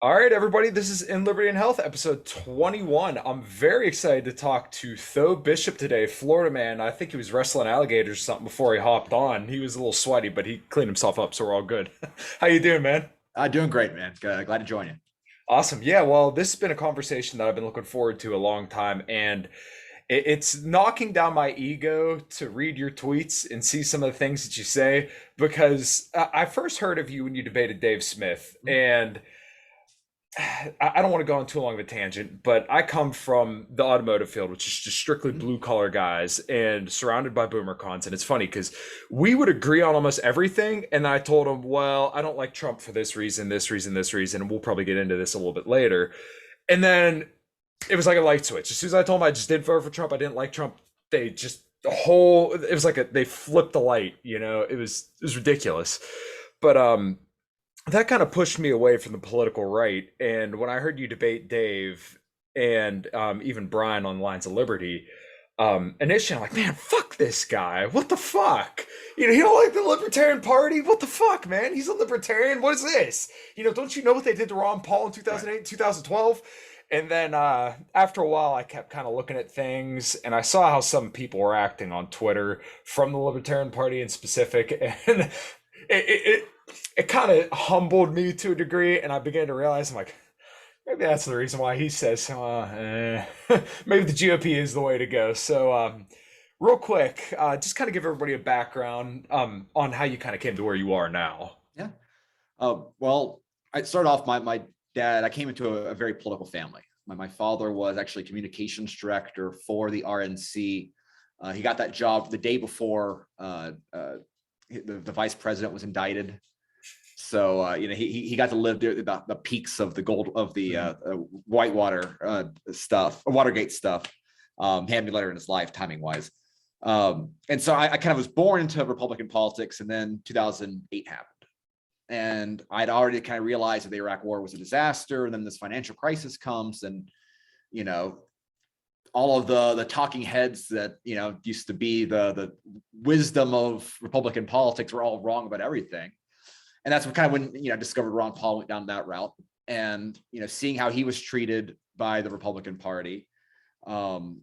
All right, everybody, this is In Liberty and Health, episode 21. I'm very excited to talk to Tho Bishop today, Florida man. I think he was wrestling alligators or something before he hopped on. He was a little sweaty, but he cleaned himself up, so we're all good. How you doing, man? Doing great, man. Glad to join you. Awesome. Yeah, well, this has been a conversation that I've been looking forward to a long time, and it's knocking down my ego to read your tweets and see some of the things that you say because I first heard of you when you debated Dave Smith, and I don't want to go on too long of a tangent, but I come from the automotive field, which is just strictly Mhm. blue collar guys and surrounded by boomer cons. And it's funny because we would agree on almost everything. And I told him, well, I don't like Trump for this reason, this reason, this reason. And we'll probably get into this a little bit later. And then it was like a light switch. As soon as I told him I just didn't vote for Trump, I didn't like Trump, they just it was like they flipped the light, it was ridiculous. But that kind of pushed me away from the political right. And when I heard you debate Dave and even Brian on Lines of Liberty, initially I'm like, man, fuck this guy. What the fuck? He don't like the Libertarian Party? What the fuck, man? He's a libertarian. What is this? Don't you know what they did to Ron Paul in Right. 2008, 2012? And then after a while, I kept kind of looking at things, and I saw how some people were acting on Twitter from the Libertarian Party in specific, and it it kind of humbled me to a degree, and I began to realize I'm like, maybe that's the reason why he says maybe the GOP is the way to go. So, real quick, just kind of give everybody a background on how you kind of came to where you are now. Yeah. Well, I started off my dad. I came into a very political family. My father was actually communications director for the RNC. He got that job the day before the vice president was indicted. So he got to live there, the peaks of the gold of the Whitewater stuff, Watergate stuff. He had me later in his life, timing wise. And so I kind of was born into Republican politics, and then 2008 happened. And I'd already kind of realized that the Iraq War was a disaster, and then this financial crisis comes, and you know all of the talking heads that used to be the wisdom of Republican politics were all wrong about everything. And that's when I discovered Ron Paul went down that route, and seeing how he was treated by the Republican Party. I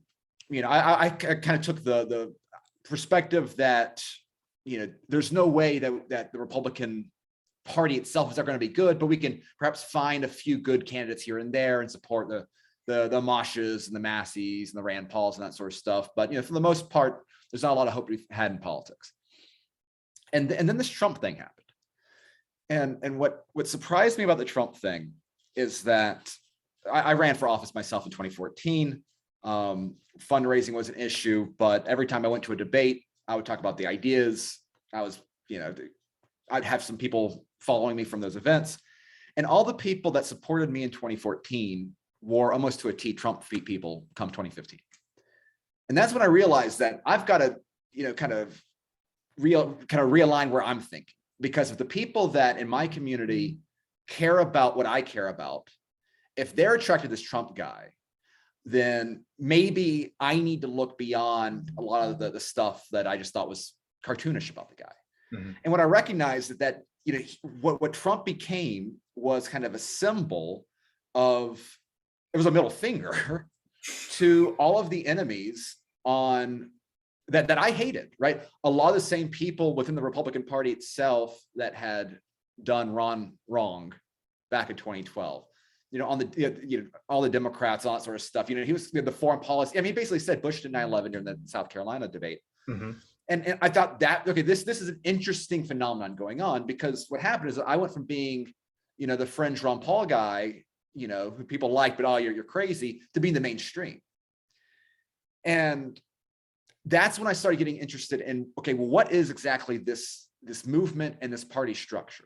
kind of took the perspective that there's no way that the Republican Party itself is ever going to be good, but we can perhaps find a few good candidates here and there and support the Moshes and the Masseys and the Rand Pauls and that sort of stuff. But for the most part, there's not a lot of hope we've had in politics. And then this Trump thing happened. And what surprised me about the Trump thing is that I ran for office myself in 2014. Fundraising was an issue, but every time I went to a debate, I would talk about the ideas. I'd have some people following me from those events. And all the people that supported me in 2014 were almost to a T Trump people come 2015. And that's when I realized that I've got to, kind of realign where I'm thinking. Because if the people that in my community care about what I care about, if they're attracted to this Trump guy, then maybe I need to look beyond a lot of the stuff that I just thought was cartoonish about the guy. Mm-hmm. And what I recognized that what Trump became was kind of a symbol of, it was a middle finger to all of the enemies on that I hated, right? A lot of the same people within the Republican Party itself that had done Ron wrong back in 2012. On the all the Democrats, all that sort of stuff. He was the foreign policy. I mean, he basically said Bush did 9/11 during the South Carolina debate. Mm-hmm. And I thought that, okay, this is an interesting phenomenon going on, because what happened is that I went from being, the fringe Ron Paul guy, who people like, but oh, you're crazy, to being the mainstream. And that's when I started getting interested in, okay, well, what is exactly this movement and this party structure?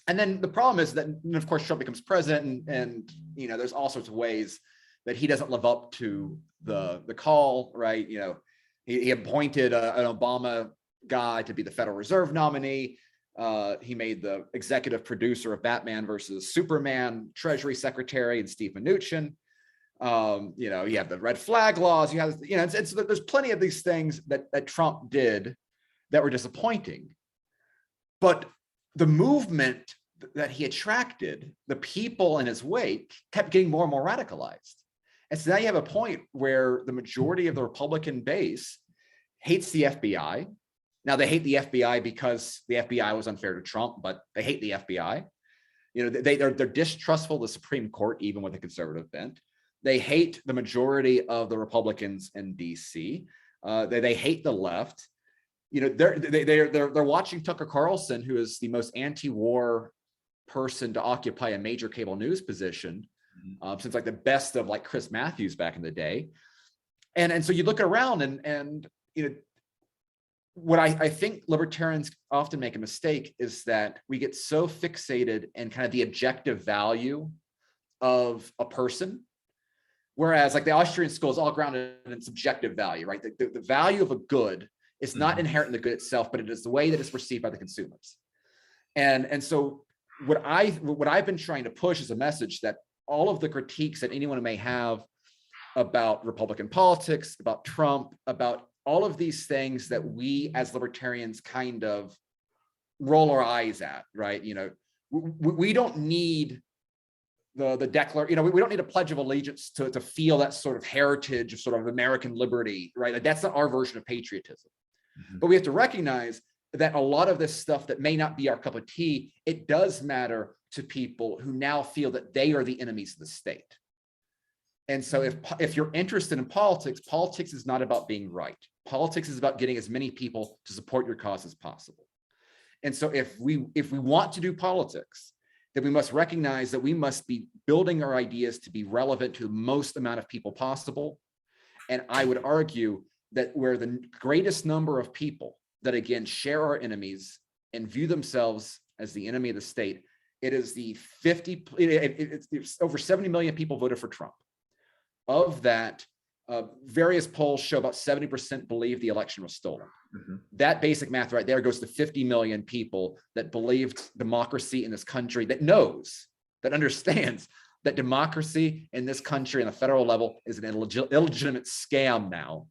And then the problem is that, of course, Trump becomes president, and there's all sorts of ways that he doesn't live up to the call, right? He appointed an Obama guy to be the Federal Reserve nominee. He made the executive producer of Batman versus Superman Treasury Secretary and Steve Mnuchin. You have the red flag laws. You have, there's plenty of these things that Trump did that were disappointing. But the movement that he attracted, the people in his wake kept getting more and more radicalized. And so now you have a point where the majority of the Republican base hates the FBI. Now they hate the FBI because the FBI was unfair to Trump, but they hate the FBI. They're distrustful of the Supreme Court, even with a conservative bent. They hate the majority of the Republicans in DC. They hate the left. They're watching Tucker Carlson, who is the most anti-war person to occupy a major cable news position since like the best of like Chris Matthews back in the day. And so you look around and what I think libertarians often make a mistake is that we get so fixated in kind of the objective value of a person, whereas like the Austrian school is all grounded in subjective value, right? The value of a good is not inherent in the good itself, but it is the way that it's perceived by the consumers. And so what I've been trying to push is a message that all of the critiques that anyone may have about Republican politics, about Trump, about all of these things that we as libertarians kind of roll our eyes at, right? We don't need the declaration, we don't need a Pledge of Allegiance to feel that sort of heritage of sort of American liberty, right? Like that's not our version of patriotism. But we have to recognize that a lot of this stuff that may not be our cup of tea, it does matter to people who now feel that they are the enemies of the state. And so if you're interested in politics, politics is not about being right. Politics is about getting as many people to support your cause as possible. And so if we want to do politics, then we must recognize that we must be building our ideas to be relevant to the most amount of people possible. And I would argue that where the greatest number of people that again share our enemies and view themselves as the enemy of the state, it is the it's over 70 million people voted for Trump. Of that, various polls show about 70% believe the election was stolen. That basic math right there goes to 50 million people that believed democracy in this country, that understands that democracy in this country on the federal level is an illegitimate scam now.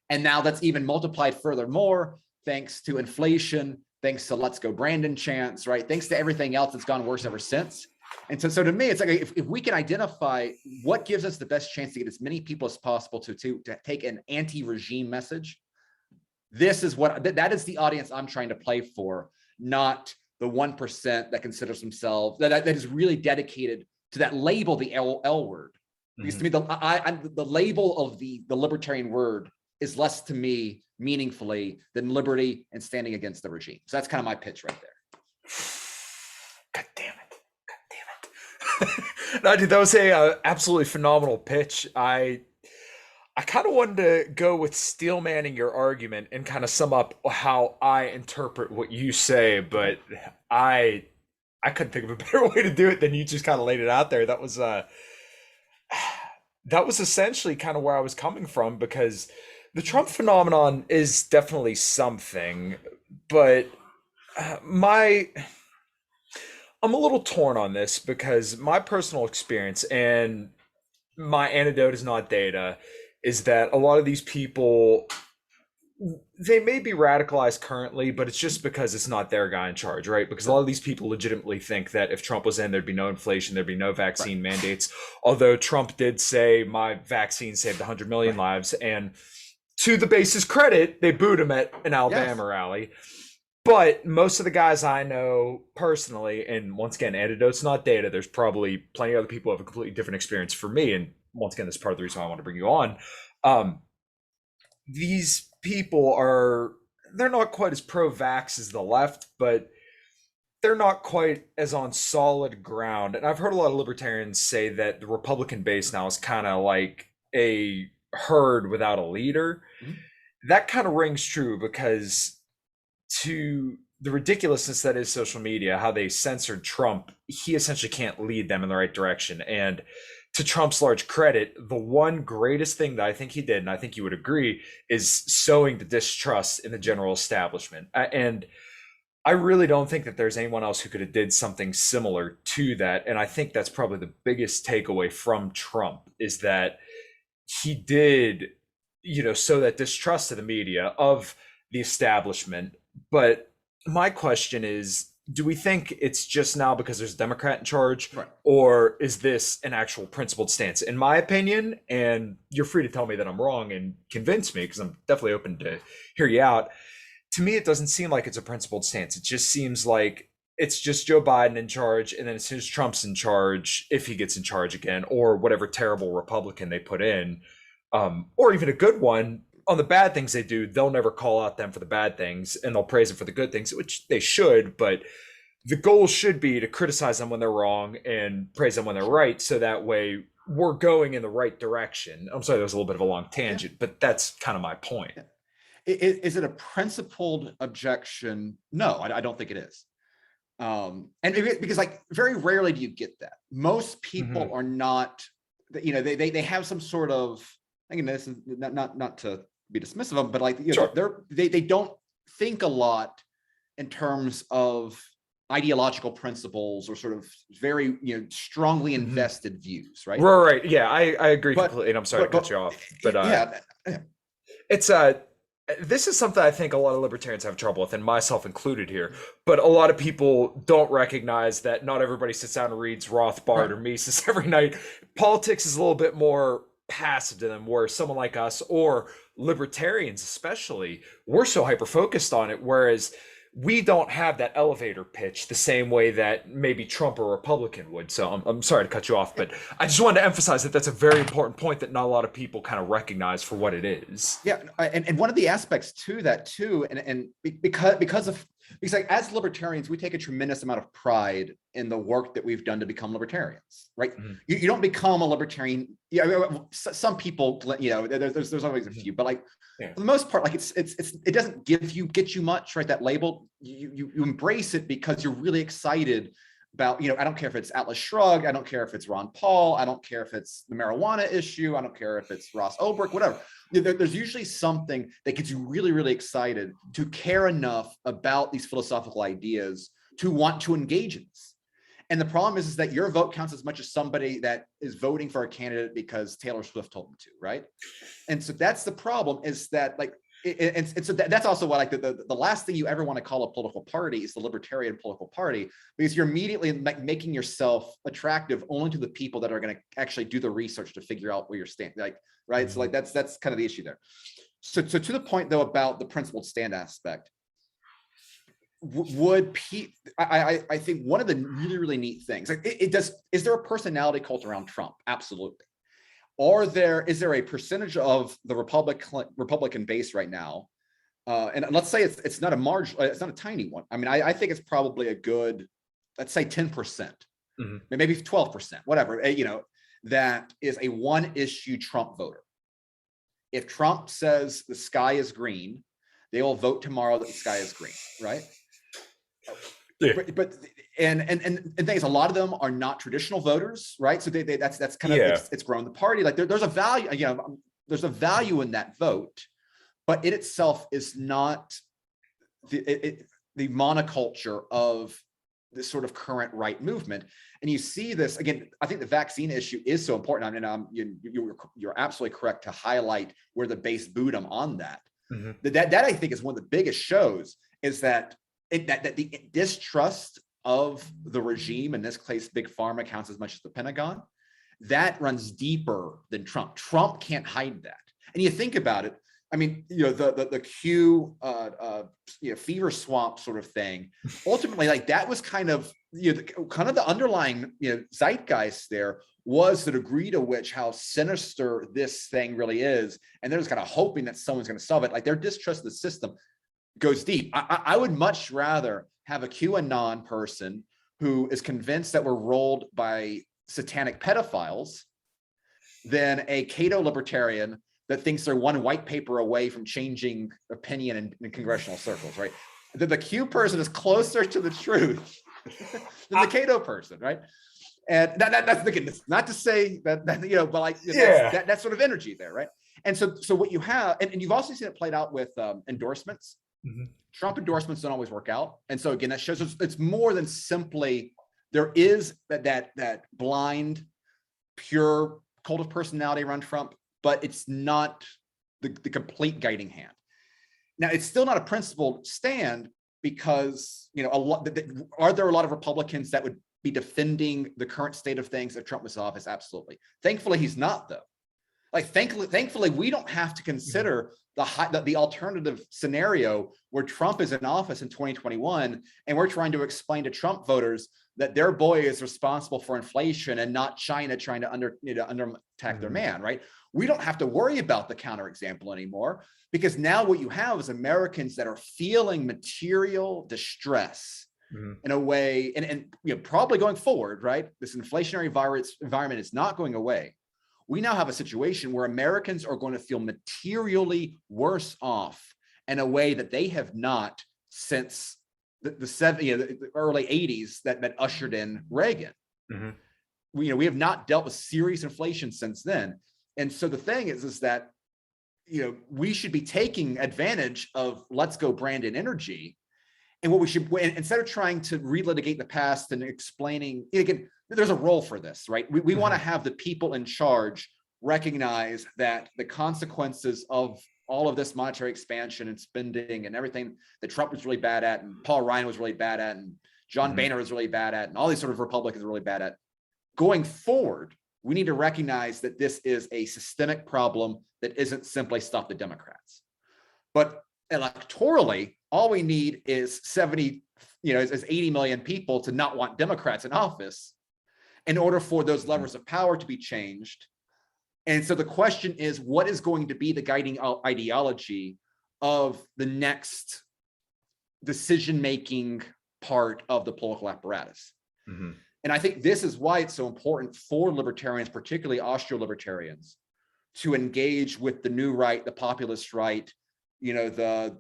And now that's even multiplied furthermore, thanks to inflation, thanks to Let's Go Brandon chants, right? Thanks to everything else that's gone worse ever since. And so to me, it's like if we can identify what gives us the best chance to get as many people as possible to take an anti-regime message, this is that is the audience I'm trying to play for, not the 1% that considers themselves, that is really dedicated to that label, the L word. Because to me, the label of the libertarian word is less to me meaningfully than liberty and standing against the regime. So that's kind of my pitch right there. God damn it. No, dude, that was a absolutely phenomenal pitch. I kind of wanted to go with steel manning your argument and kind of sum up how I interpret what you say, but I couldn't think of a better way to do it than you just kind of laid it out there. That was essentially kind of where I was coming from, because the Trump phenomenon is definitely something, but I'm a little torn on this because my personal experience, and my anecdote is not data, is that a lot of these people, they may be radicalized currently, but it's just because it's not their guy in charge, right? Because a lot of these people legitimately think that if Trump was in, there'd be no inflation, there'd be no vaccine mandates. Although Trump did say my vaccine saved 100 million lives, and to the base's credit, they booed him at an Alabama rally. But most of the guys I know personally, and once again, anecdotes, not data, there's probably plenty of other people who have a completely different experience for me. And once again, that's part of the reason why I want to bring you on. These people they're not quite as pro-vax as the left, but they're not quite as on solid ground. And I've heard a lot of libertarians say that the Republican base now is kind of like a herd without a leader. That kind of rings true, because to the ridiculousness that is social media, how they censored Trump, he essentially can't lead them in the right direction. And to Trump's large credit, the one greatest thing that I think he did, and I think you would agree, is sowing the distrust in the general establishment. And I really don't think that there's anyone else who could have did something similar to that. And I think that's probably the biggest takeaway from Trump, is that he did, sow that distrust of the media, of the establishment. But my question is, do we think it's just now because there's a Democrat in charge, Right. or is this an actual principled stance? In my opinion, and you're free to tell me that I'm wrong and convince me because I'm definitely open to hear you out. To me, it doesn't seem like it's a principled stance. It just seems like it's just Joe Biden in charge, and then as soon as Trump's in charge, if he gets in charge again, or whatever terrible Republican they put in, or even a good one, on the bad things they do, they'll never call out them for the bad things, and they'll praise them for the good things, which they should. But the goal should be to criticize them when they're wrong and praise them when they're right, so that way we're going in the right direction. I'm sorry, that was a little bit of a long tangent, but that's kind of my point. Is it a principled objection? No, I don't think it is. And because like very rarely do you get that. Most people Mm-hmm. are not, they have some sort of, again, this is not to be dismissive of them, but like, Sure. they don't think a lot in terms of ideological principles or sort of very, strongly Mm-hmm. invested views, right? Right. Yeah, I agree But, completely, and I'm sorry to cut but you off, but yeah, it's this is something I think a lot of libertarians have trouble with, and myself included here. But a lot of people don't recognize that not everybody sits down and reads Rothbard right. or Mises every night. Politics is a little bit more passive to them, where someone like us or libertarians, especially, we're so hyper focused on it. Whereas we don't have that elevator pitch the same way that maybe Trump or Republican would. So I'm sorry to cut you off, but I just wanted to emphasize that that's a very important point that not a lot of people kind of recognize for what it is. Yeah, and one of the aspects to that too, and because like as libertarians, we take a tremendous amount of pride in the work that we've done to become libertarians, right? Mhm. You don't become a libertarian. Yeah, some people, there's always a few, but like Yeah. for the most part, like it doesn't get you much, right? That label, you embrace it because you're really excited about, I don't care if it's Atlas Shrugged, I don't care if it's Ron Paul, I don't care if it's the marijuana issue, I don't care if it's Ross Ulbricht, whatever. There's usually something that gets you really, really excited to care enough about these philosophical ideas to want to engage in this. And the problem is that your vote counts as much as somebody that is voting for a candidate because Taylor Swift told them to, right? And so that's the problem, is that like, and so that's also why like the last thing you ever want to call a political party is the libertarian political party, because you're immediately making yourself attractive only to the people that are going to actually do the research to figure out where you're standing, like, right? So like that's kind of the issue there. So to the point though about the principled stand aspect, I think one of the really, really neat things, like is there a personality cult around Trump? Absolutely. Is there a percentage of the Republican base right now? And let's say it's not a tiny one. I mean, I think it's probably a good, let's say 10%, Mhm. maybe 12%, whatever, that is a one issue Trump voter. If Trump says the sky is green, they will vote tomorrow that the sky is green, right? Yeah. But and things, a lot of them are not traditional voters, right? So that's kind of, Yeah. it's grown the party. Like there's a value, there's a value in that vote, but it itself is not the monoculture of this sort of current right movement. And you see this again. I think the vaccine issue is so important. I mean, you're absolutely correct to highlight where the base booed them on that. Mhm. That I think is one of the biggest shows, is that the distrust of the regime, in this case, Big Pharma, counts as much as the Pentagon. That runs deeper than Trump. Trump can't hide that. And you think about it. I mean, the Q fever swamp sort of thing. Ultimately, like that was kind of the underlying zeitgeist there, was the degree to which how sinister this thing really is, and they're just kind of hoping that someone's going to solve it. Like their distrust of the system goes deep. I would much rather have a QAnon person who is convinced that we're rolled by satanic pedophiles than a Cato libertarian that thinks they're one white paper away from changing opinion in congressional circles, right? The Q person is closer to the truth than the Cato person, right? And that's again, not to say that but like that sort of energy there, right? And so what you have, and you've also seen it played out with endorsements. Mhm. Trump endorsements don't always work out, and so again, that shows it's more than simply there is that blind, pure cult of personality around Trump, but it's not the complete guiding hand. Now, it's still not a principled stand, because, a lot, are there a lot of Republicans that would be defending the current state of things if Trump was in office? Absolutely. Thankfully, he's not, though. Like, thankfully, we don't have to consider the alternative scenario where Trump is in office in 2021, and we're trying to explain to Trump voters that their boy is responsible for inflation and not China trying to attack their man, right? We don't have to worry about the counterexample anymore, because now what you have is Americans that are feeling material distress in a way, and probably going forward, right? This inflationary environment is not going away. We now have a situation where Americans are going to feel materially worse off in a way that they have not since the early 80s that ushered in Reagan. We have not dealt with serious inflation since then. And so the thing is that, we should be taking advantage of let's go Brandon energy. And what we should, instead of trying to relitigate the past and explaining, again, there's a role for this, right? We want to have the people in charge recognize that the consequences of all of this monetary expansion and spending and everything that Trump was really bad at, and Paul Ryan was really bad at, and John Boehner was really bad at, and all these sort of Republicans are really bad at. Going forward, we need to recognize that this is a systemic problem that isn't simply stuff the Democrats. But electorally, all we need is 80 million people to not want Democrats in office in order for those levers of power to be changed. And so the question is, what is going to be the guiding ideology of the next decision-making part of the political apparatus? And I think this is why it's so important for libertarians, particularly Austro-libertarians, to engage with the new right, the populist right, the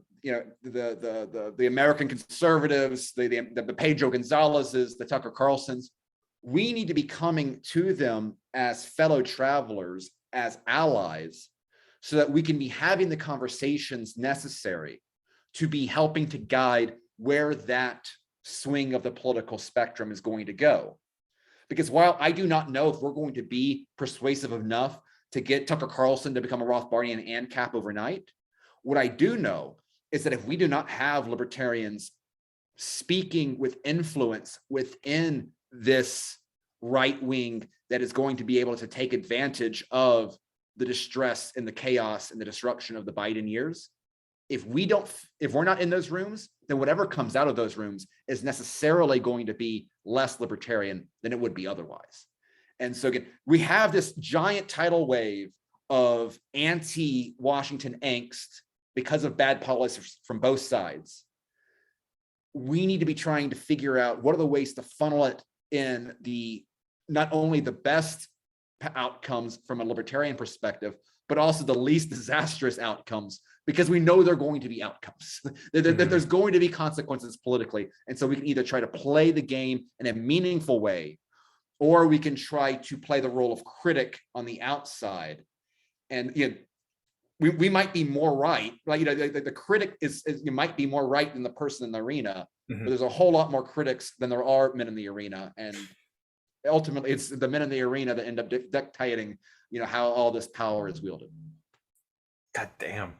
American conservatives, the Pedro Gonzalez's, the Tucker Carlsons. We need to be coming to them as fellow travelers, as allies, so that we can be having the conversations necessary to be helping to guide where that swing of the political spectrum is going to go. Because while I do not know if we're going to be persuasive enough to get Tucker Carlson to become a Rothbardian and ANCAP overnight, what I do know is that if we do not have libertarians speaking with influence within this right wing that is going to be able to take advantage of the distress and the chaos and the disruption of the Biden years, if we're not in those rooms, then whatever comes out of those rooms is necessarily going to be less libertarian than it would be otherwise. And so again, we have this giant tidal wave of anti-Washington angst because of bad policies from both sides. We need to be trying to figure out what are the ways to funnel it in not only the best outcomes from a libertarian perspective, but also the least disastrous outcomes, because we know there are going to be outcomes. There's going to be consequences politically. And so we can either try to play the game in a meaningful way, or we can try to play the role of critic on the outside. And we might be more right. Like, the critic might be more right than the person in the arena, but there's a whole lot more critics than there are men in the arena. And ultimately, it's the men in the arena that end up dictating, how all this power is wielded. God damn.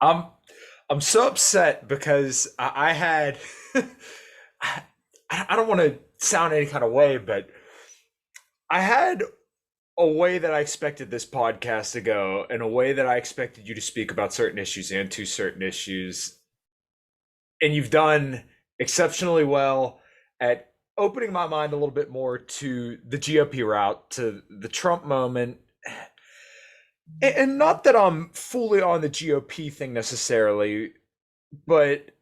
I'm so upset because I had, I don't want to sound any kind of way, but I had a way that I expected this podcast to go, and a way that I expected you to speak about certain issues and to certain issues. And you've done exceptionally well at opening my mind a little bit more to the GOP route, to the Trump moment. And not that I'm fully on the GOP thing necessarily, but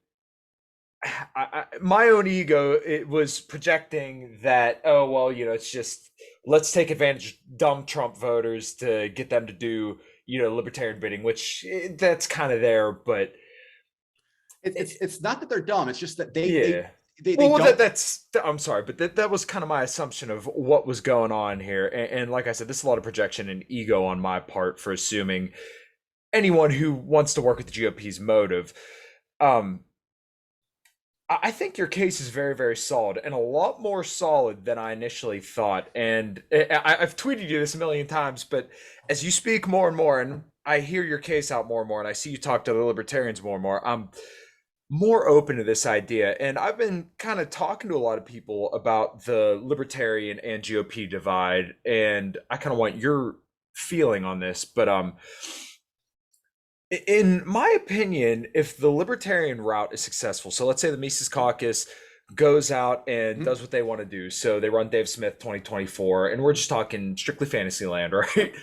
my own ego, it was projecting that, oh, well, it's just, let's take advantage of dumb Trump voters to get them to do, libertarian bidding, which that's kind of there, but it's not that they're dumb. It's just that I'm sorry, but that was kind of my assumption of what was going on here. And like I said, this is a lot of projection and ego on my part for assuming anyone who wants to work with the GOP's motive. I think your case is very, very solid, and a lot more solid than I initially thought. And I've tweeted you this a million times, but as you speak more and more, and I hear your case out more and more, and I see you talk to the libertarians more and more, more open to this idea, and I've been kind of talking to a lot of people about the libertarian and GOP divide, and I kind of want your feeling on this. But in my opinion, if the libertarian route is successful, so let's say the Mises Caucus goes out and Mhm. does what they want to do. So they run Dave Smith 2024, and we're just talking strictly fantasy land, right?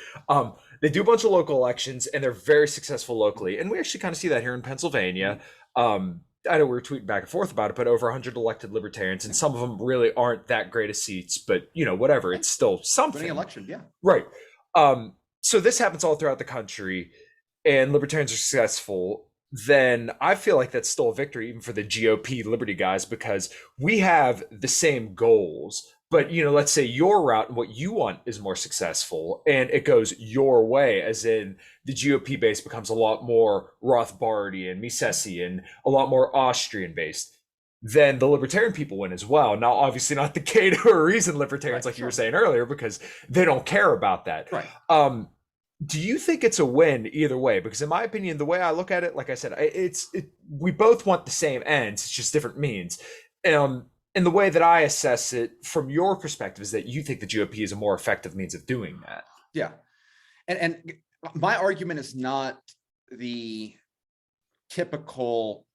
They do a bunch of local elections, and they're very successful locally. And we actually kind of see that here in Pennsylvania. Mhm. I know we were tweeting back and forth about it, but over 100 elected libertarians, and some of them really aren't that great of seats, but whatever, Right. it's still Winning something. election, yeah. Right. So this happens all throughout the country, and libertarians are successful, then I feel like that's still a victory even for the GOP Liberty guys, because we have the same goals. But let's say your route and what you want is more successful, and it goes your way, as in the GOP base becomes a lot more Rothbardian, Misesian, a lot more Austrian based. Then the libertarian people win as well. Now, obviously, not the Cato or Reason libertarians Right. like you were Sure. saying earlier, because they don't care about that. Right. Do you think it's a win either way? Because in my opinion, the way I look at it, like I said, we both want the same ends, it's just different means. And the way that I assess it from your perspective is that you think the GOP is a more effective means of doing that. Yeah. And my argument is not the typical,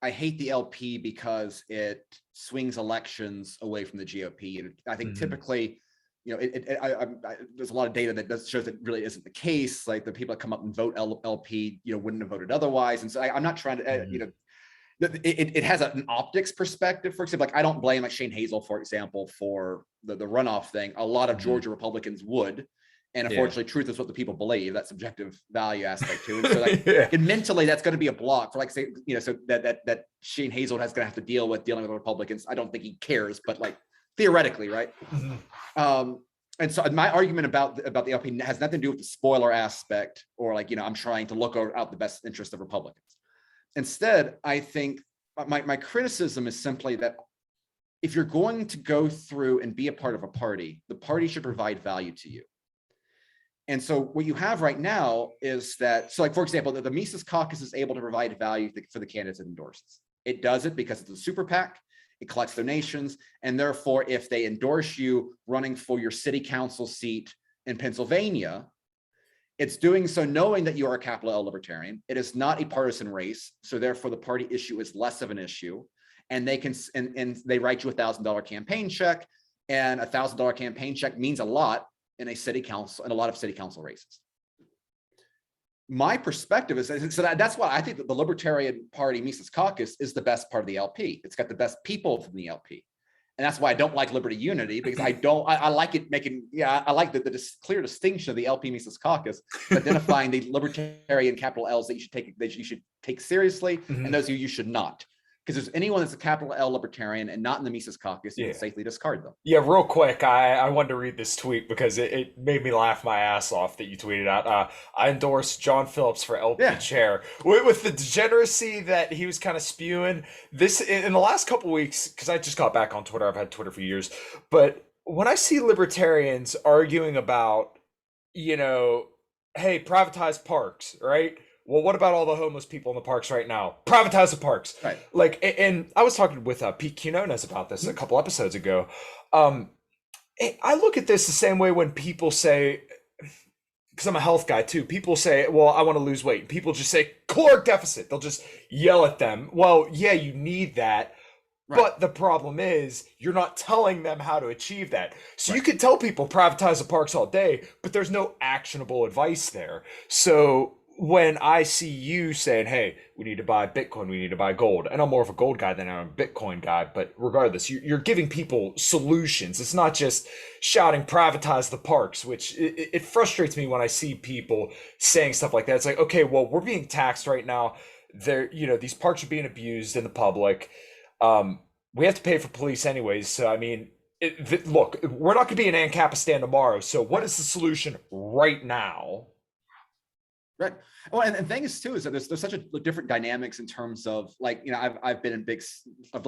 I hate the LP because it swings elections away from the GOP. And I think Mm-hmm. typically, there's a lot of data that shows that really isn't the case. Like the people that come up and vote LP, wouldn't have voted otherwise. And so I'm not trying to, Mm-hmm. it has an optics perspective. For example, like I don't blame like Shane Hazel, for example, for the runoff thing. A lot of Mm-hmm. Georgia Republicans would. And Yeah. unfortunately, truth is what the people believe, that subjective value aspect too. And so like Yeah. and mentally, that's going to be a block for like say, so that Shane Hazel has going to have to dealing with Republicans. I don't think he cares, but like theoretically, right? Mm-hmm. And so my argument about the LP has nothing to do with the spoiler aspect or like, I'm trying to look out the best interest of Republicans. Instead, I think my criticism is simply that if you're going to go through and be a part of a party, the party should provide value to you. And so what you have right now is that, so like, for example, the Mises Caucus is able to provide value for the candidates it endorses. It does it because it's a super PAC, it collects donations, and therefore, if they endorse you running for your city council seat in Pennsylvania, it's doing so knowing that you are a capital L libertarian. It is not a partisan race, so therefore the party issue is less of an issue. And they can and they write you $1,000 campaign check, and $1,000 campaign check means a lot in a city council and a lot of city council races. My perspective is so that's why I think that the Libertarian Party Mises Caucus is the best part of the LP. It's got the best people from the LP. And that's why I don't like Liberty Unity, because I like it making, I like the clear distinction of the LP Mises Caucus, identifying the libertarian capital L's that you should take seriously, Mm-hmm. and those you should not. Because there's anyone that's a capital L libertarian and not in the Mises Caucus, you Yeah. can safely discard them. Yeah, real quick, I wanted to read this tweet because it made me laugh my ass off that you tweeted out. I endorse John Phillips for LP chair. With the degeneracy that he was kind of spewing this in the last couple weeks, because I just got back on Twitter. I've had Twitter for years. But when I see libertarians arguing about, hey, privatize parks, right? Well, what about all the homeless people in the parks right now? Privatize the parks. Right. Like, and I was talking with Pete Quinones about this a couple episodes ago. I look at this the same way when people say, because I'm a health guy too, people say, well, I want to lose weight. And people just say, caloric deficit. They'll just yell at them. Well, yeah, you need that. Right. But the problem is, you're not telling them how to achieve that. So you can tell people privatize the parks all day, but there's no actionable advice there. So when I see you saying, hey, we need to buy Bitcoin, we need to buy gold, and I'm more of a gold guy than I'm a Bitcoin guy, but regardless, you're giving people solutions. It's not just shouting privatize the parks, which it frustrates me when I see people saying stuff like that. It's like, okay, well, we're being taxed right now. These parks are being abused in the public. We have to pay for police anyways. So, I mean, look, we're not going to be in Ancapistan tomorrow. So what is the solution right now? Right. Well, and the thing is too, is that there's such a different dynamics in terms of like, I've lived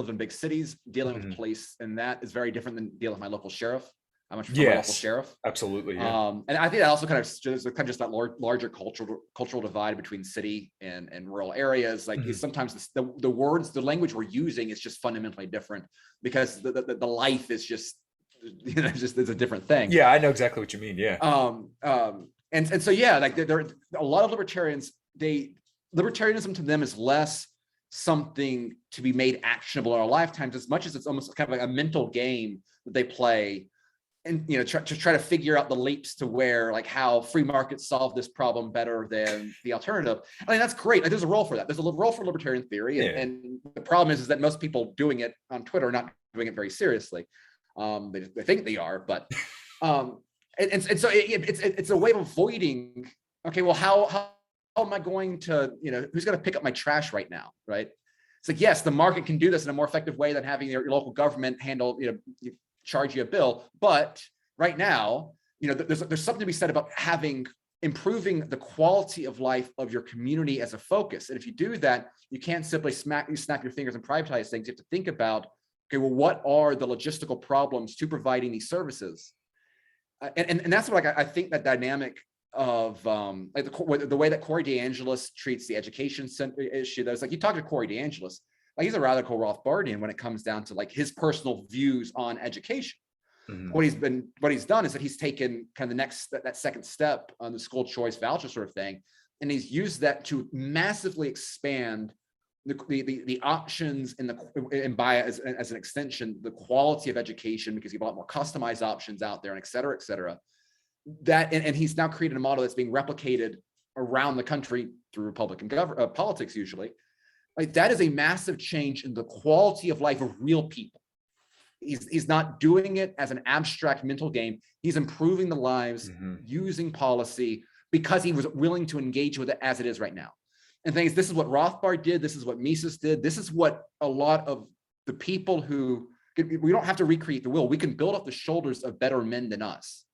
in big cities dealing with police, and that is very different than dealing with my local sheriff. I much prefer my local Yes, sheriff. absolutely. Yeah. And I think that also kind of there's kind of just that larger cultural divide between city and rural areas. Like Mhm. sometimes the words, the language we're using is just fundamentally different because the life is just just it's a different thing. Yeah, I know exactly what you mean. Yeah. And so yeah, like there are a lot of libertarians. Libertarianism to them is less something to be made actionable in our lifetimes as much as it's almost kind of like a mental game that they play and try to figure out the leaps to where like how free markets solve this problem better than the alternative. I mean, that's great. Like, there's a role for that. There's a role for libertarian theory, Yeah. and the problem is that most people doing it on Twitter are not doing it very seriously. They think they are, but and so it's a way of avoiding. Okay, well, how am I going to who's going to pick up my trash right now, right? It's like, yes, the market can do this in a more effective way than having your local government handle charge you a bill. But right now, there's something to be said about improving the quality of life of your community as a focus. And if you do that, you can't simply snap your fingers and privatize things. You have to think about, okay, well, what are the logistical problems to providing these services? And that's what I think that dynamic of like the way that Corey DeAngelis treats the education issue. That's like, you talk to Corey DeAngelis, like he's a radical Rothbardian when it comes down to like his personal views on education. Mhm. What he's done is that he's taken kind of that second step on the school choice voucher sort of thing, and he's used that to massively expand the options and by as an extension the quality of education, because you have a lot more customized options out there, and et cetera, et cetera. And he's now created a model that's being replicated around the country through Republican politics usually. Like, that is a massive change in the quality of life of real people. He's not doing it as an abstract mental game. He's improving the lives using policy because he was willing to engage with it as it is right now. And things, this is what Rothbard did. This is what Mises did. This is what a lot of the people who, we don't have to recreate the wheel. We can build off the shoulders of better men than us.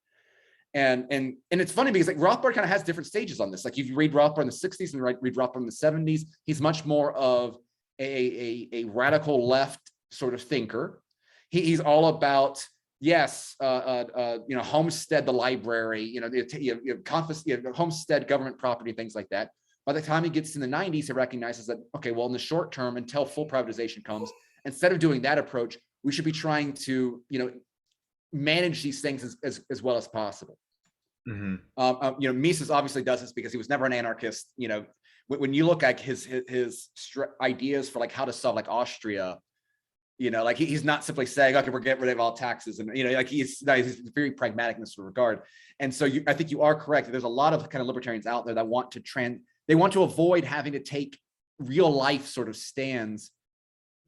And it's funny because like Rothbard kind of has different stages on this. Like if you read Rothbard in the 60s and read Rothbard in the 70s, he's much more of a radical left sort of thinker. He's all about, yes, homestead the library, homestead government property, things like that. By the time he gets in the 90s, he recognizes that, okay, well, in the short term, until full privatization comes, instead of doing that approach, we should be trying to, manage these things as well as possible. Mises obviously does this because he was never an anarchist. When you look at his ideas for like how to solve like Austria, like he's not simply saying, okay, we're getting rid of all taxes, and like he's very pragmatic in this regard. And so I think you are correct. There's a lot of kind of libertarians out there that want to avoid having to take real life sort of stands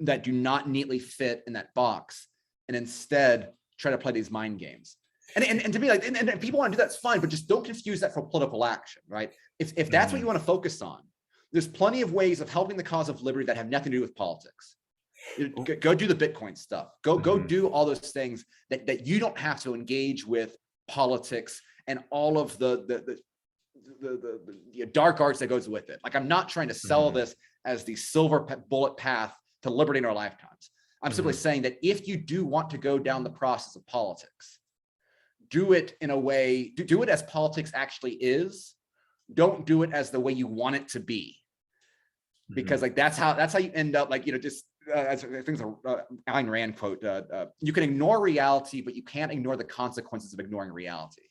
that do not neatly fit in that box, and instead try to play these mind games. And to me, like, and if people want to do that's fine, but just don't confuse that for political action, right? If that's what you want to focus on, there's plenty of ways of helping the cause of liberty that have nothing to do with politics. Go do the Bitcoin stuff. Go do all those things that you don't have to engage with politics and all of the dark arts that goes with it. Like, I'm not trying to sell this as the silver bullet path to liberty in our lifetimes. I'm simply saying that if you do want to go down the process of politics, do it in a way, do it as politics actually is. Don't do it as the way you want it to be, because like that's how you end up, like, just as things Ayn Rand quote, you can ignore reality, but you can't ignore the consequences of ignoring reality.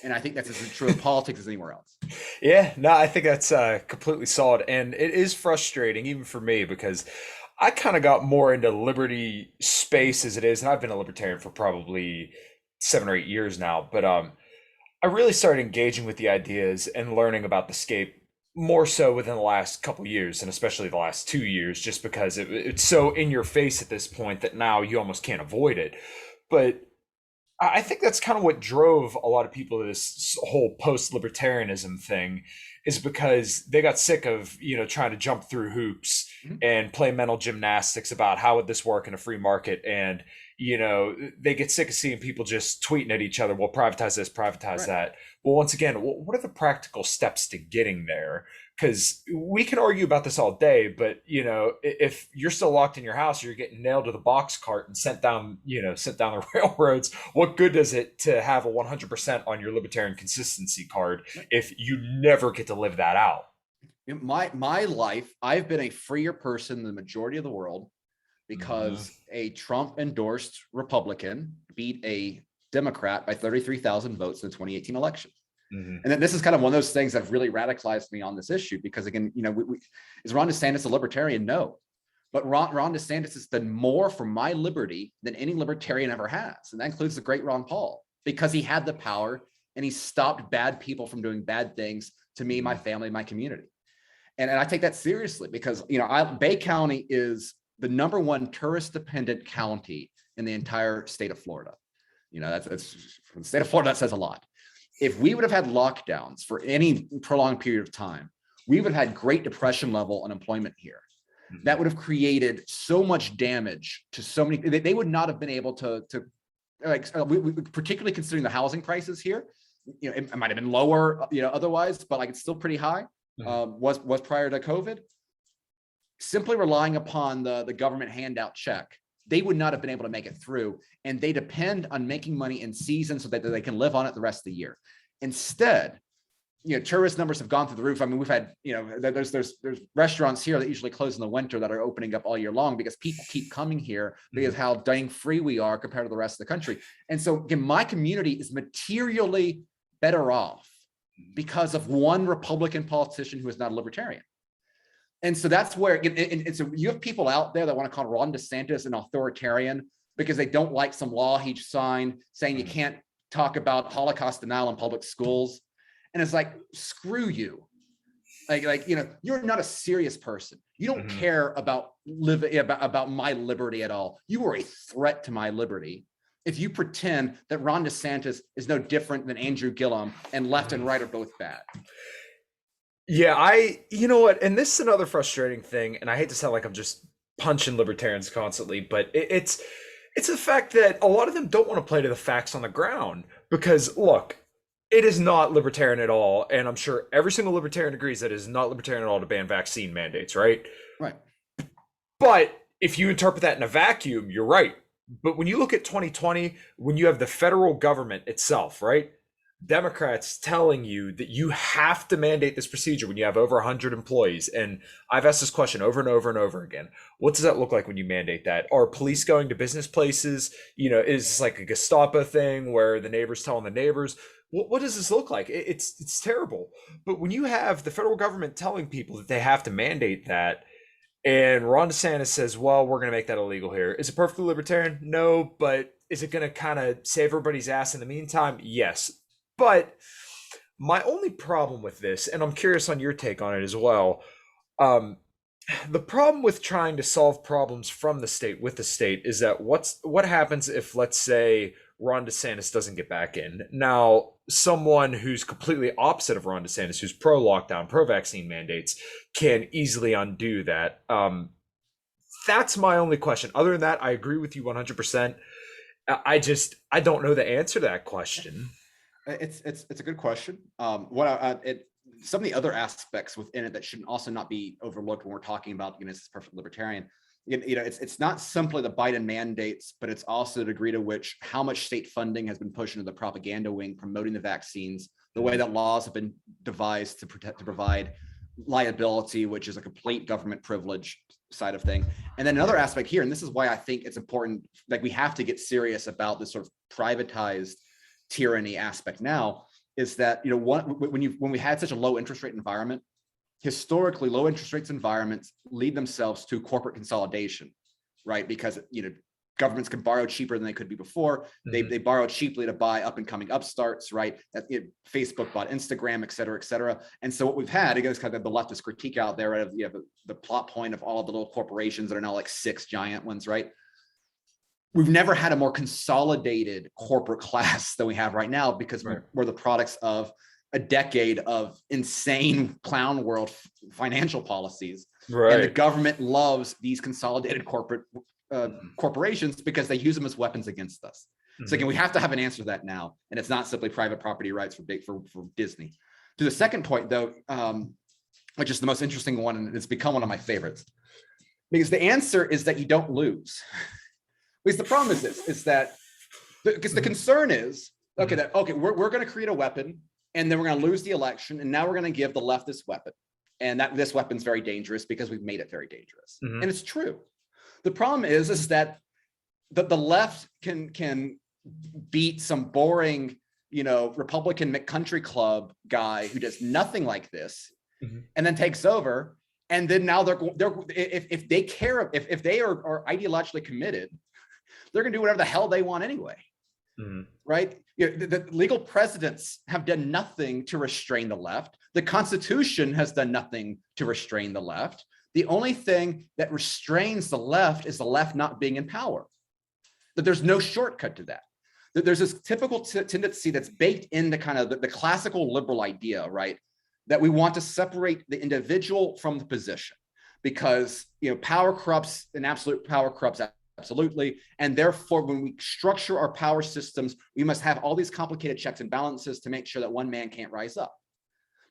And I think that's as true of politics as anywhere else. Yeah, no, I think that's completely solid. And it is frustrating, even for me, because I kind of got more into liberty space as it is. And I've been a libertarian for probably 7 or 8 years now. But I really started engaging with the ideas and learning about the scape more so within the last couple years, and especially the last 2 years, just because it's so in your face at this point that now you almost can't avoid it. But I think that's kind of what drove a lot of people to this whole post-libertarianism thing, is because they got sick of, trying to jump through hoops and play mental gymnastics about how would this work in a free market. And, they get sick of seeing people just tweeting at each other, well, privatize this, privatize Right. that. Well, once again, what are the practical steps to getting there? Because we can argue about this all day, but if you're still locked in your house, you're getting nailed to the box cart and sent down the railroads. What good does it to have a 100% on your libertarian consistency card if you never get to live that out? In my life, I've been a freer person than the majority of the world Mm-hmm. because a Trump endorsed Republican beat a Democrat by 33,000 votes in the 2018 election. Mm-hmm. And then this is kind of one of those things that have really radicalized me on this issue because, again, is Ron DeSantis a libertarian? No. But Ron DeSantis has done more for my liberty than any libertarian ever has. And that includes the great Ron Paul, because he had the power and he stopped bad people from doing bad things to me, my family, my community. And I take that seriously because, Bay County is the #1 tourist dependent county in the entire state of Florida. That's from the state of Florida, that says a lot. If we would have had lockdowns for any prolonged period of time, we would have had Great Depression level unemployment here. That would have created so much damage to so many. They would not have been able to particularly considering the housing prices here. It might have been lower, otherwise, but it's still pretty high. Was prior to COVID. Simply relying upon the government handout check, they would not have been able to make it through, and they depend on making money in season so that they can live on it the rest of the year. Instead, tourist numbers have gone through the roof. I mean, we've had, there's restaurants here that usually close in the winter that are opening up all year long because people keep coming here because how dang free we are compared to the rest of the country. And so, again, my community is materially better off because of one Republican politician who is not a libertarian. And so that's where, and so you have people out there that want to call Ron DeSantis an authoritarian because they don't like some law he signed saying you can't talk about Holocaust denial in public schools. And it's like, screw you. You're not a serious person. You don't care about my liberty at all. You are a threat to my liberty if you pretend that Ron DeSantis is no different than Andrew Gillum and left and right are both bad. Yeah, you know what? And this is another frustrating thing, and I hate to sound like I'm just punching libertarians constantly, but it's the fact that a lot of them don't want to play to the facts on the ground because, look, it is not libertarian at all, and I'm sure every single libertarian agrees that it is not libertarian at all to ban vaccine mandates, right? Right. But if you interpret that in a vacuum, you're right. But when you look at 2020, when you have the federal government itself, right? Democrats telling you that you have to mandate this procedure when you have over 100 employees. And I've asked this question over and over and over again. What does that look like when you mandate that? Are police going to business places? Is this like a Gestapo thing where the neighbors telling the neighbors? What does this look like? It's terrible. But when you have the federal government telling people that they have to mandate that, and Ron DeSantis says, well, we're going to make that illegal here. Is it perfectly libertarian? No, but is it going to kind of save everybody's ass in the meantime? Yes. But my only problem with this, and I'm curious on your take on it as well, the problem with trying to solve problems from the state with the state is that what happens if, let's say, Ron DeSantis doesn't get back in? Now, someone who's completely opposite of Ron DeSantis, who's pro-lockdown, pro-vaccine mandates, can easily undo that. That's my only question. Other than that, I agree with you 100%. I don't know the answer to that question. It's a good question. Some of the other aspects within it that should also not be overlooked when we're talking about, this perfect libertarian. It's not simply the Biden mandates, but it's also the degree to which how much state funding has been pushed into the propaganda wing promoting the vaccines, the way that laws have been devised to provide liability, which is a complete government privilege side of thing. And then another aspect here, and this is why I think it's important, we have to get serious about this sort of privatized tyranny aspect now, is that when we had such a low interest rate environment, historically low interest rates environments lead themselves to corporate consolidation, right? Because governments can borrow cheaper than they could be before. They borrow cheaply to buy up and coming upstarts, right? Facebook bought Instagram, et cetera, et cetera. And so what we've had, again, is kind of the leftist critique out there of the plot point of all the little corporations that are now like 6 giant ones, right? We've never had a more consolidated corporate class than we have right now because we're the products of a decade of insane clown world financial policies. Right. And the government loves these consolidated corporate corporations because they use them as weapons against us. So again, we have to have an answer to that now, and it's not simply private property rights for Disney. To the second point, though, which is the most interesting one, and it's become one of my favorites, because the answer is that you don't lose. Because the problem is this: is that because the concern is okay, we're going to create a weapon, and then we're going to lose the election, and now we're going to give the left this weapon, and that this weapon's very dangerous because we've made it very dangerous, and it's true. The problem is that the left can beat some boring, Republican McCountry Club guy who does nothing like this, and then takes over. And then now they're if they care, if they are ideologically committed, they're going to do whatever the hell they want anyway, right? The legal precedents have done nothing to restrain the left. The Constitution has done nothing to restrain the left. The only thing that restrains the left is the left not being in power. That there's no shortcut to that. There's this typical tendency that's baked into kind of the classical liberal idea, right? That we want to separate the individual from the position because, power corrupts and absolute power corrupts absolutely. And therefore, when we structure our power systems, we must have all these complicated checks and balances to make sure that one man can't rise up.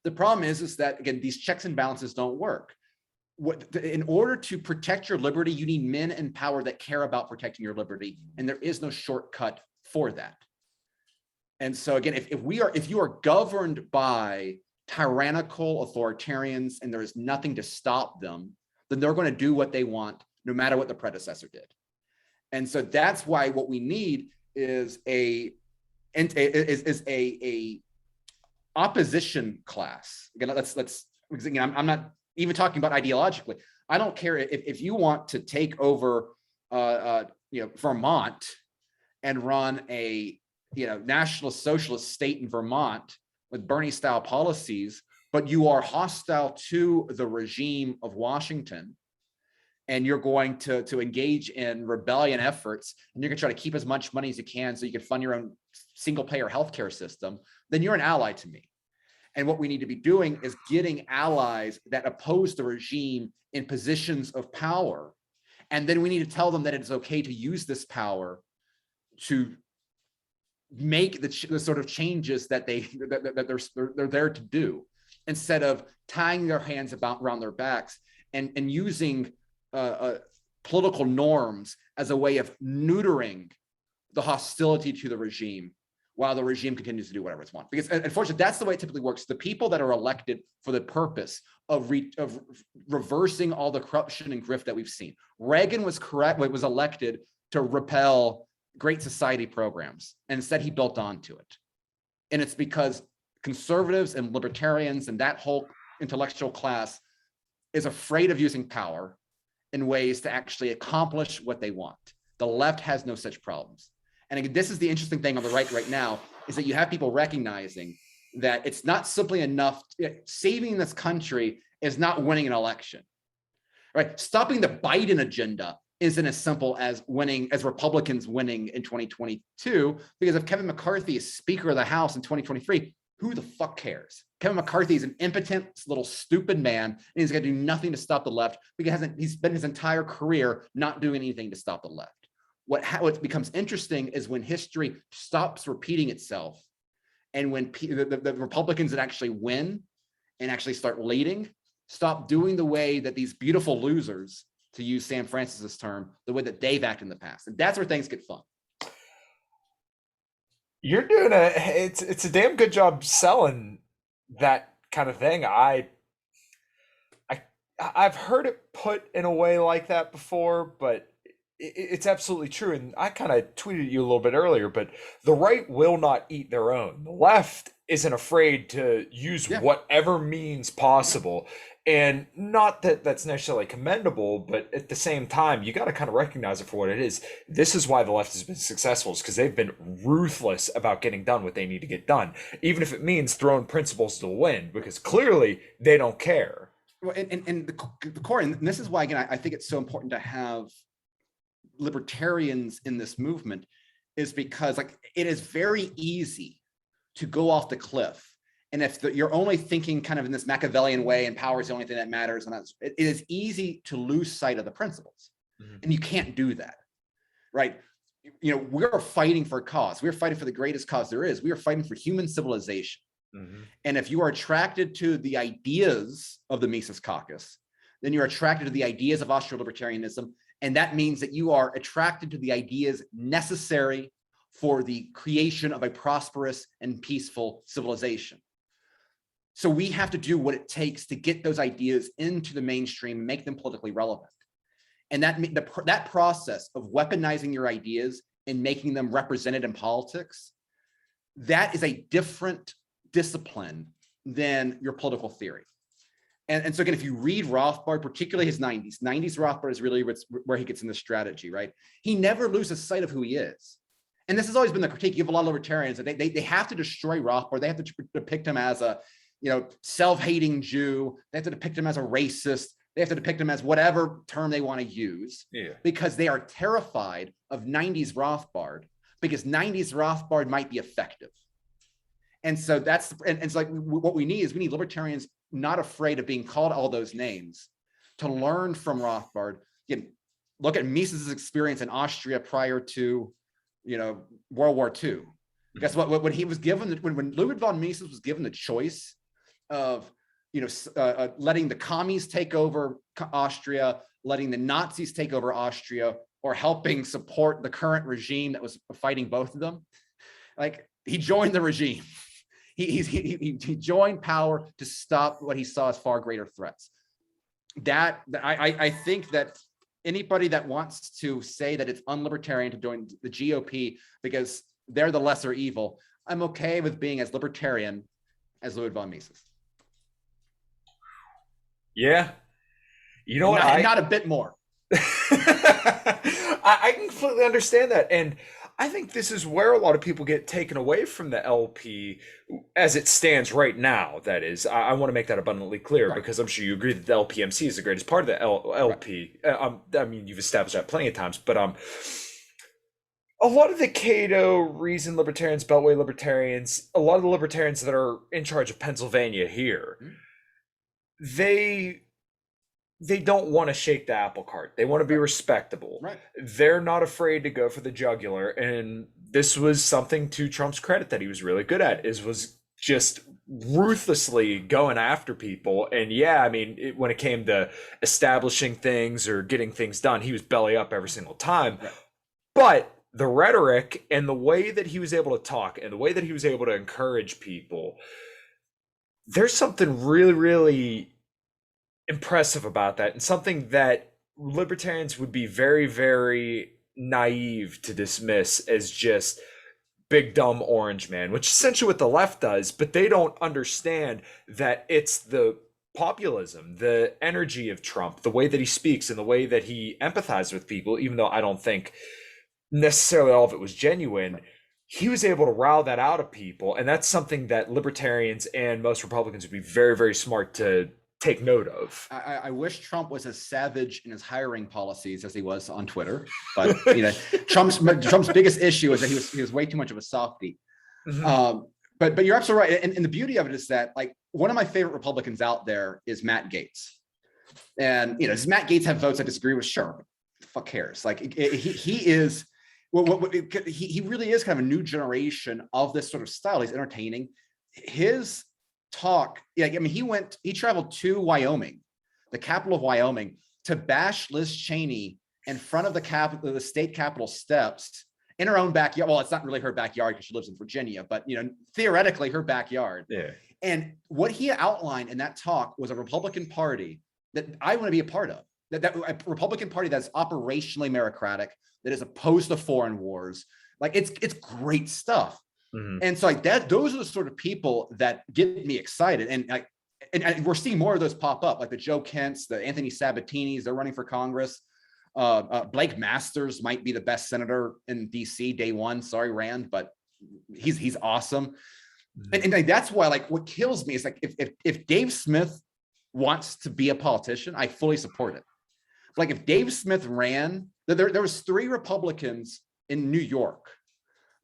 The problem is that, again, these checks and balances don't work. In order to protect your liberty, you need men in power that care about protecting your liberty, and there is no shortcut for that. And so again, if you are governed by tyrannical authoritarians and there is nothing to stop them, then they're going to do what they want, no matter what the predecessor did. And so that's why what we need is a opposition class. Again, I'm not even talking about ideologically. I don't care if you want to take over, Vermont and run a, national socialist state in Vermont with Bernie-style policies, but you are hostile to the regime of Washington, and you're going to engage in rebellion efforts, and you're going to try to keep as much money as you can so you can fund your own single-payer healthcare system, then you're an ally to me. And what we need to be doing is getting allies that oppose the regime in positions of power. And then we need to tell them that it's okay to use this power to make the sort of changes that they're there to do, instead of tying their hands around their backs and using political norms as a way of neutering the hostility to the regime while the regime continues to do whatever it wants. Because unfortunately, that's the way it typically works. The people that are elected for the purpose of reversing all the corruption and grift that we've seen. Reagan was elected to repel Great Society programs, and instead he built onto it. And it's because conservatives and libertarians and that whole intellectual class is afraid of using power in ways to actually accomplish what they want. The left has no such problems. And again, this is the interesting thing on the right now, is that you have people recognizing that it's not simply enough. Saving this country is not winning an election, right? Stopping the Biden agenda isn't as simple as Republicans winning in 2022, because if Kevin McCarthy is Speaker of the House in 2023, who the fuck cares? Kevin McCarthy is an impotent little stupid man, and he's going to do nothing to stop the left because he's spent his entire career not doing anything to stop the left. What becomes interesting is when history stops repeating itself, and when the Republicans that actually win and actually start leading stop doing the way that these beautiful losers, to use Sam Francis's term, the way that they've acted in the past. And that's where things get fun. You're doing it's a damn good job selling that kind of thing. I've heard it put in a way like that before, but it's absolutely true. And I kind of tweeted at you a little bit earlier, but the right will not eat their own. The left isn't afraid to use whatever means possible. And not that that's necessarily commendable, but at the same time, you got to kind of recognize it for what it is. This is why the left has been successful, is because they've been ruthless about getting done what they need to get done, even if it means throwing principles to the wind, because clearly they don't care. Well, and the core, and this is why, again, I think it's so important to have libertarians in this movement, is because it is very easy to go off the cliff. And if you're only thinking kind of in this Machiavellian way and power is the only thing that matters, and it is easy to lose sight of the principles. Mhm. And you can't do that, right? We're fighting for a cause. We're fighting for the greatest cause there is. We are fighting for human civilization. Mhm. And if you are attracted to the ideas of the Mises Caucus, then you're attracted to the ideas of Austro-libertarianism. And that means that you are attracted to the ideas necessary for the creation of a prosperous and peaceful civilization. So we have to do what it takes to get those ideas into the mainstream and make them politically relevant. And that process of weaponizing your ideas and making them represented in politics, that is a different discipline than your political theory. And so again, if you read Rothbard, particularly his 90s Rothbard is really where he gets in the strategy, right? He never loses sight of who he is. And this has always been the critique of a lot of libertarians, that they have to destroy Rothbard. They have to depict him as a self-hating Jew. They have to depict him as a racist. They have to depict him as whatever term they want to use, because they are terrified of 90s Rothbard, because 90s Rothbard might be effective. And so and it's like, what we need libertarians not afraid of being called all those names, to learn from Rothbard. Again, look at Mises's experience in Austria prior to, World War II. Guess what? When he was given, when Ludwig von Mises was given the choice of, letting the commies take over Austria, letting the Nazis take over Austria, or helping support the current regime that was fighting both of them, like, he joined the regime. He joined power to stop what he saw as far greater threats. I think that anybody that wants to say that it's unlibertarian to join the GOP because they're the lesser evil, I'm okay with being as libertarian as Ludwig von Mises. Yeah. You know what? Not a bit more. I completely understand that. And I think this is where a lot of people get taken away from the LP as it stands right now. That is, I want to make that abundantly clear, right, because I'm sure you agree that the LPMC is the greatest part of the LP. Right. I mean, you've established that plenty of times, but a lot of the Cato, Reason libertarians, Beltway libertarians, a lot of the libertarians that are in charge of Pennsylvania here, they don't want to shake the apple cart. They want to be respectable. Right. They're not afraid to go for the jugular. And this was something to Trump's credit that he was really good at, was just ruthlessly going after people. And yeah, I mean, when it came to establishing things or getting things done, he was belly up every single time. Right. But the rhetoric and the way that he was able to talk and the way that he was able to encourage people, there's something really, really impressive about that, and something that libertarians would be very, very naive to dismiss as just big dumb orange man, which is essentially what the left does. But they don't understand that it's the populism, the energy of Trump, the way that he speaks and the way that he empathizes with people, even though I don't think necessarily all of it was genuine. He was able to rile that out of people, and that's something that libertarians and most Republicans would be very, very smart to take note of. I wish Trump was as savage in his hiring policies as he was on Twitter, but Trump's biggest issue is that he was way too much of a softie. Mm-hmm. But you're absolutely right, and the beauty of it is that, like, one of my favorite Republicans out there is Matt Gaetz, and does Matt Gaetz have votes I disagree with? Sure, fuck cares. Like, he is. He really is kind of a new generation of this sort of style. He's entertaining. His talk, he traveled to Wyoming, the capital of Wyoming, to bash Liz Cheney in front of the state capitol steps in her own backyard. Well, it's not really her backyard because she lives in Virginia, but theoretically her backyard. Yeah. And what he outlined in that talk was a Republican Party that I want to be a part of. That a Republican Party that's operationally meritocratic, that is opposed to foreign wars. Like, it's great stuff. Mm-hmm. And so, like, those are the sort of people that get me excited. And we're seeing more of those pop up, like the Joe Kents, the Anthony Sabatinis. They're running for Congress. Blake Masters might be the best senator in DC day one. Sorry, Rand, but he's awesome. Mm-hmm. And that's why, like, what kills me is, like, if Dave Smith wants to be a politician, I fully support it. Like, if Dave Smith ran, there was 3 Republicans in New York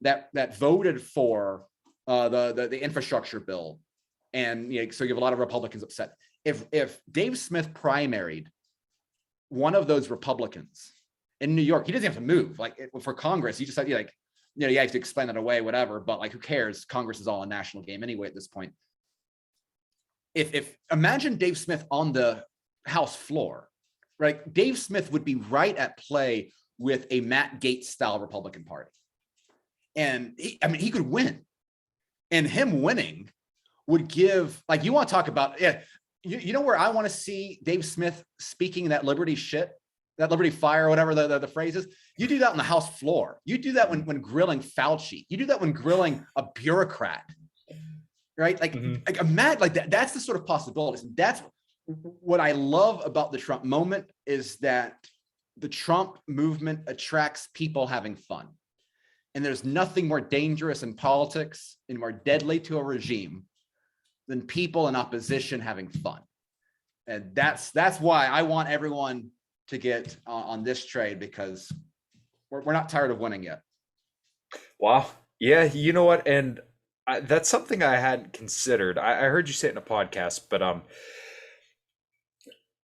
that voted for the infrastructure bill, and so you have a lot of Republicans upset. If Dave Smith primaried one of those Republicans, in New York. He doesn't have to move. Like for Congress, you just have, like, you know, you have to explain that away, whatever. But like, who cares? Congress is all a national game anyway at this point. If imagine Dave Smith on the House floor, right? Dave Smith would be right at play with a Matt Gaetz style Republican Party, and he could win, and him winning would give, like, you want to talk about, yeah, you know where I want to see Dave Smith speaking that liberty shit, that liberty fire, whatever the phrase is. You do that on the House floor. You do that when grilling Fauci. You do that when grilling a bureaucrat, right? Like, like imagine, like that's the sort of possibilities. That's what I love about the Trump moment, is that the Trump movement attracts people having fun. And there's nothing more dangerous in politics and more deadly to a regime than people in opposition having fun. And that's why I want everyone to get on this trade, because we're not tired of winning yet. Wow. Yeah, you know what? And that's something I hadn't considered. I heard you say it in a podcast, but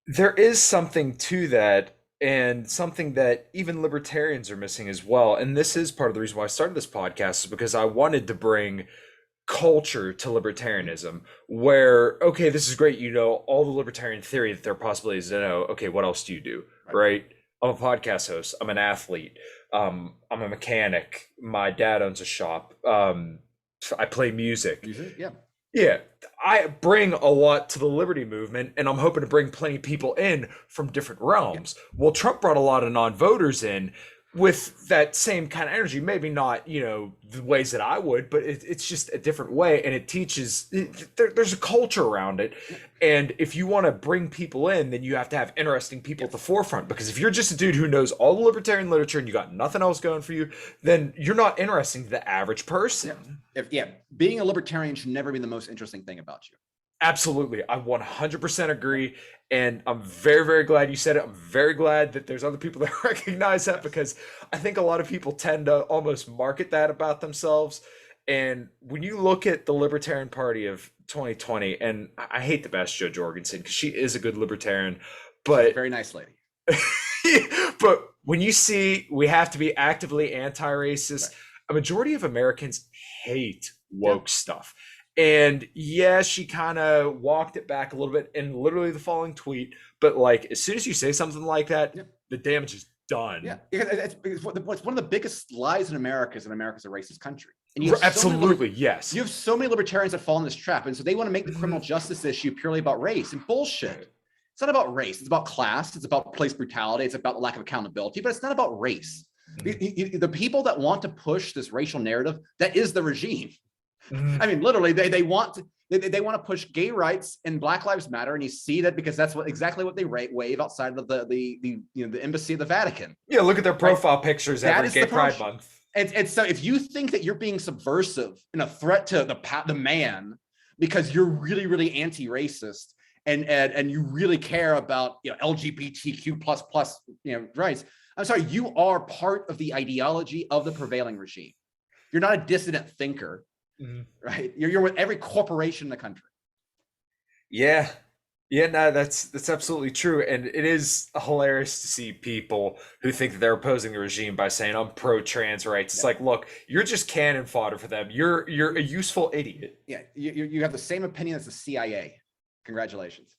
there is something to that, and something that even libertarians are missing as well. And this is part of the reason why I started this podcast, is because I wanted to bring culture to libertarianism, where, okay, this is great, you know, all the libertarian theory that there possibly is to know. Okay, what else do you do? Right? I'm a podcast host. I'm an athlete. I'm a mechanic. My dad owns a shop. I play music. Yeah. Yeah, I bring a lot to the liberty movement, and I'm hoping to bring plenty of people in from different realms. Well, Trump brought a lot of non-voters in with that same kind of energy, maybe not, you know, the ways that I would, but it's just a different way, and it teaches, there's a culture around it. And if you want to bring people in, then you have to have interesting people at the forefront, because if you're just a dude who knows all the libertarian literature and you got nothing else going for you, then you're not interesting to the average person. Being a libertarian should never be the most interesting thing about you. Absolutely. I 100% agree. And I'm very, very glad you said it. I'm very glad that there's other people that recognize that, because I think a lot of people tend to almost market that about themselves. And when you look at the Libertarian Party of 2020, and I hate to bash Jo Jorgensen because she is a good libertarian, but very nice lady. But when you see we have to be actively anti-racist, a majority of Americans hate woke stuff. And yeah, she kind of walked it back a little bit in literally the following tweet. But like, as soon as you say something like that, the damage is done. Yeah, it's one of the biggest lies in America is that America's a racist country. And you have absolutely, yes. You have so many libertarians that fall in this trap. And so they want to make the criminal justice issue purely about race, and bullshit. It's not about race. It's about class. It's about police brutality. It's about lack of accountability, but it's not about race. The people that want to push this racial narrative, that is the regime. I mean, literally, they want to push gay rights and Black Lives Matter, and you see that because that's exactly what they wave outside of the embassy of the Vatican. Yeah, look at their profile pictures every Gay Pride Month. And so, if you think that you're being subversive and a threat to the man because you're really, really anti-racist and you really care about, you know, LGBTQ plus rights, I'm sorry, you are part of the ideology of the prevailing regime. You're not a dissident thinker. Right, you're with every corporation in the country. Yeah, no, that's absolutely true, and it is hilarious to see people who think that they're opposing the regime by saying I'm pro-trans rights. It's like, look, you're just cannon fodder for them. You're a useful idiot. Yeah, you have the same opinion as the CIA. Congratulations.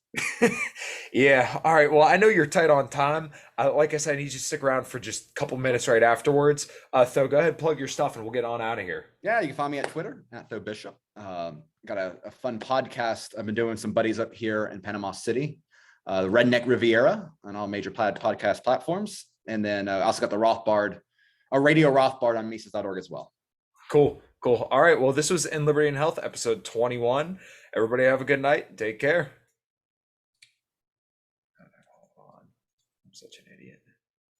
Yeah. All right. Well, I know you're tight on time. Like I said, I need you to stick around for just a couple minutes right afterwards. Tho, go ahead and plug your stuff and we'll get on out of here. Yeah, you can find me at Twitter at Tho Bishop. Got a fun podcast I've been doing, some buddies up here in Panama City, the Redneck Riveira on all major podcast platforms. And then I also got the Rothpod, a radio Rothpod on Mises.org as well. Cool. All right. Well, this was In Liberty and Health, episode 21. Everybody have a good night. Take care. Hold on. I'm such an